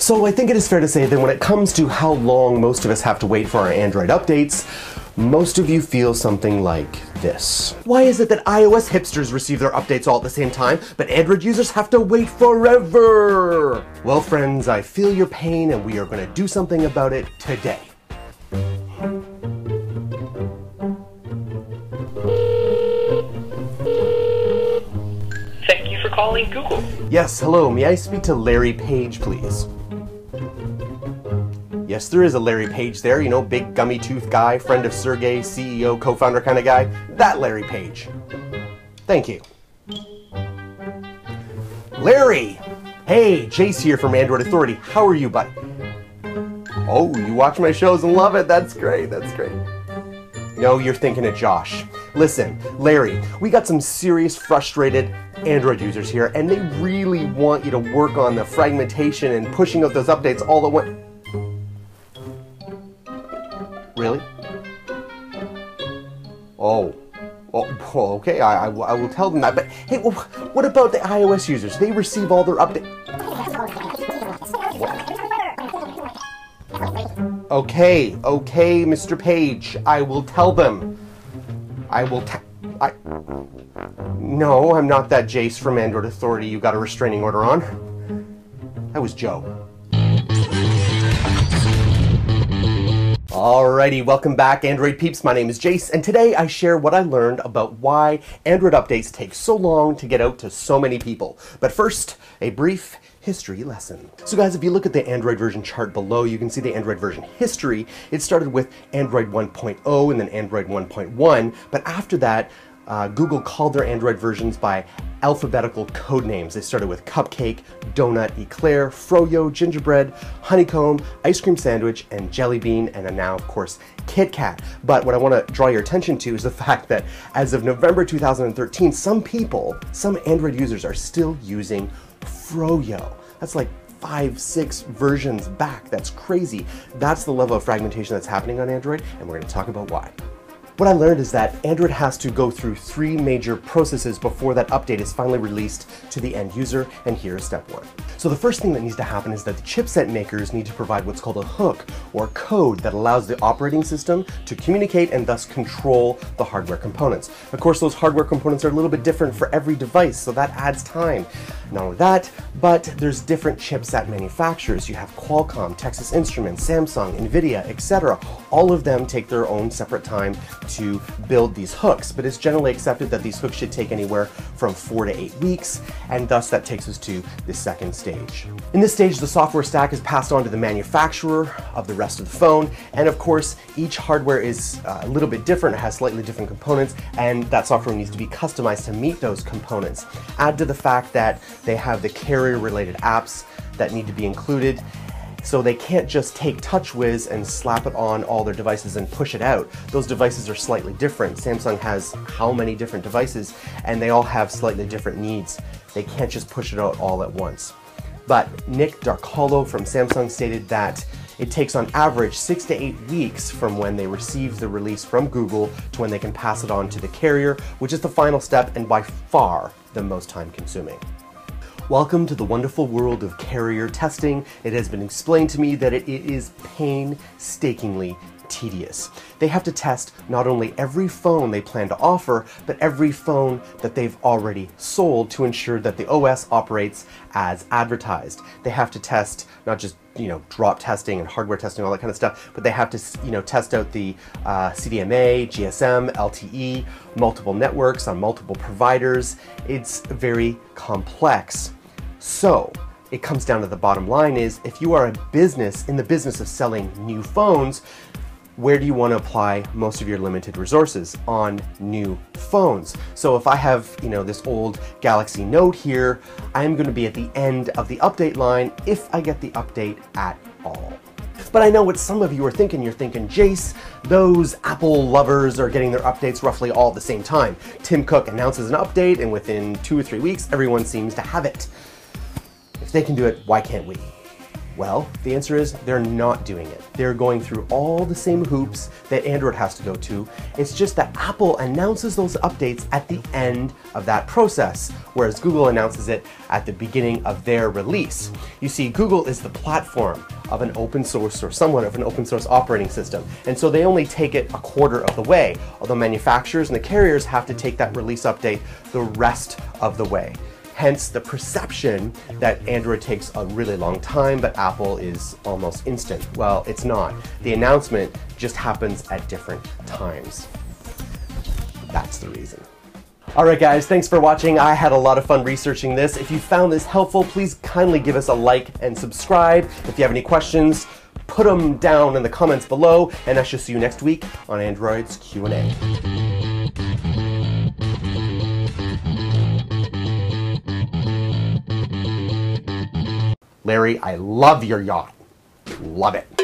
So I think it is fair to say that when it comes to how long most of us have to wait for our Android updates, most of you feel something like this. Why is it that iOS hipsters receive their updates all at the same time, but Android users have to wait forever? Well, friends, I feel your pain and we are going to do something about it today. Thank you for calling Google. Yes, hello. May I speak to Larry Page, please? Yes, there is a Larry Page there, you know, big gummy tooth guy, friend of Sergey, CEO, co-founder kind of guy. That Larry Page. Thank you. Larry! Hey, Jayce here from Android Authority. How are you, buddy? Oh, you watch my shows and love it. That's great, that's great. No, you're thinking of Josh. Listen, Larry, we got some serious frustrated Android users here, and they really want you to work on the fragmentation and pushing out those updates all at once. Really? Oh, okay, I will tell them that, but hey, what about the iOS users? They receive all their updates. Okay, Mr. Page, I will tell them. No, I'm not that Jayce from Android Authority you got a restraining order on. That was Joe. Alrighty, welcome back Android peeps, my name is Jayce, and today I share what I learned about why Android updates take so long to get out to so many people. But first, a brief history lesson. So guys, if you look at the Android version chart below, you can see the Android version history. It started with Android 1.0 and then Android 1.1, but after that, Google called their Android versions by alphabetical code names. They started with Cupcake, Donut, Eclair, Froyo, Gingerbread, Honeycomb, Ice Cream Sandwich, and Jelly Bean, and now, of course, Kit Kat. But what I want to draw your attention to is the fact that as of November 2013, some Android users are still using Froyo. That's like 5-6 versions back. That's crazy. That's the level of fragmentation that's happening on Android, and we're going to talk about why. What I learned is that Android has to go through 3 major processes before that update is finally released to the end user, and here's step 1. So the first thing that needs to happen is that the chipset makers need to provide what's called a hook or code that allows the operating system to communicate and thus control the hardware components. Of course, those hardware components are a little bit different for every device, so that adds time. Not only that, but there's different chipset manufacturers. You have Qualcomm, Texas Instruments, Samsung, Nvidia, etc. All of them take their own separate time to build these hooks, but it's generally accepted that these hooks should take anywhere from 4 to 8 weeks, and thus that takes us to the second stage. In this stage, the software stack is passed on to the manufacturer of the rest of the phone, and of course, each hardware is a little bit different. It has slightly different components, and that software needs to be customized to meet those components. Add to the fact that they have the carrier-related apps that need to be included, so they can't just take TouchWiz and slap it on all their devices and push it out. Those devices are slightly different. Samsung has how many different devices, and they all have slightly different needs. They can't just push it out all at once. But Nick Darcolo from Samsung stated that it takes on average 6 to 8 weeks from when they receive the release from Google to when they can pass it on to the carrier, which is the final step and by far the most time consuming. Welcome to the wonderful world of carrier testing. It has been explained to me that it is painstakingly tedious. They have to test not only every phone they plan to offer, but every phone that they've already sold to ensure that the OS operates as advertised. They have to test not just drop testing and hardware testing, all that kind of stuff, but they have to test out the CDMA, GSM, LTE, multiple networks on multiple providers. It's very complex. So it comes down to the bottom line is, if you are a business in the business of selling new phones, where do you want to apply most of your limited resources? On new phones. So if I have, this old Galaxy Note here, I'm going to be at the end of the update line if I get the update at all. But I know what some of you are thinking. You're thinking, Jayce, those Apple lovers are getting their updates roughly all at the same time. Tim Cook announces an update, and within 2 or 3 weeks, everyone seems to have it. If they can do it, why can't we? Well, the answer is they're not doing it. They're going through all the same hoops that Android has to go to. It's just that Apple announces those updates at the end of that process, whereas Google announces it at the beginning of their release. You see, Google is the platform of an open source or somewhat of an open source operating system, and so they only take it a quarter of the way, although manufacturers and the carriers have to take that release update the rest of the way. Hence the perception that Android takes a really long time, but Apple is almost instant. Well, it's not. The announcement just happens at different times. That's the reason. Alright guys, thanks for watching. I had a lot of fun researching this. If you found this helpful, please kindly give us a like and subscribe. If you have any questions, put them down in the comments below, and I shall see you next week on Android's Q&A. Larry, I love your yacht. Love it.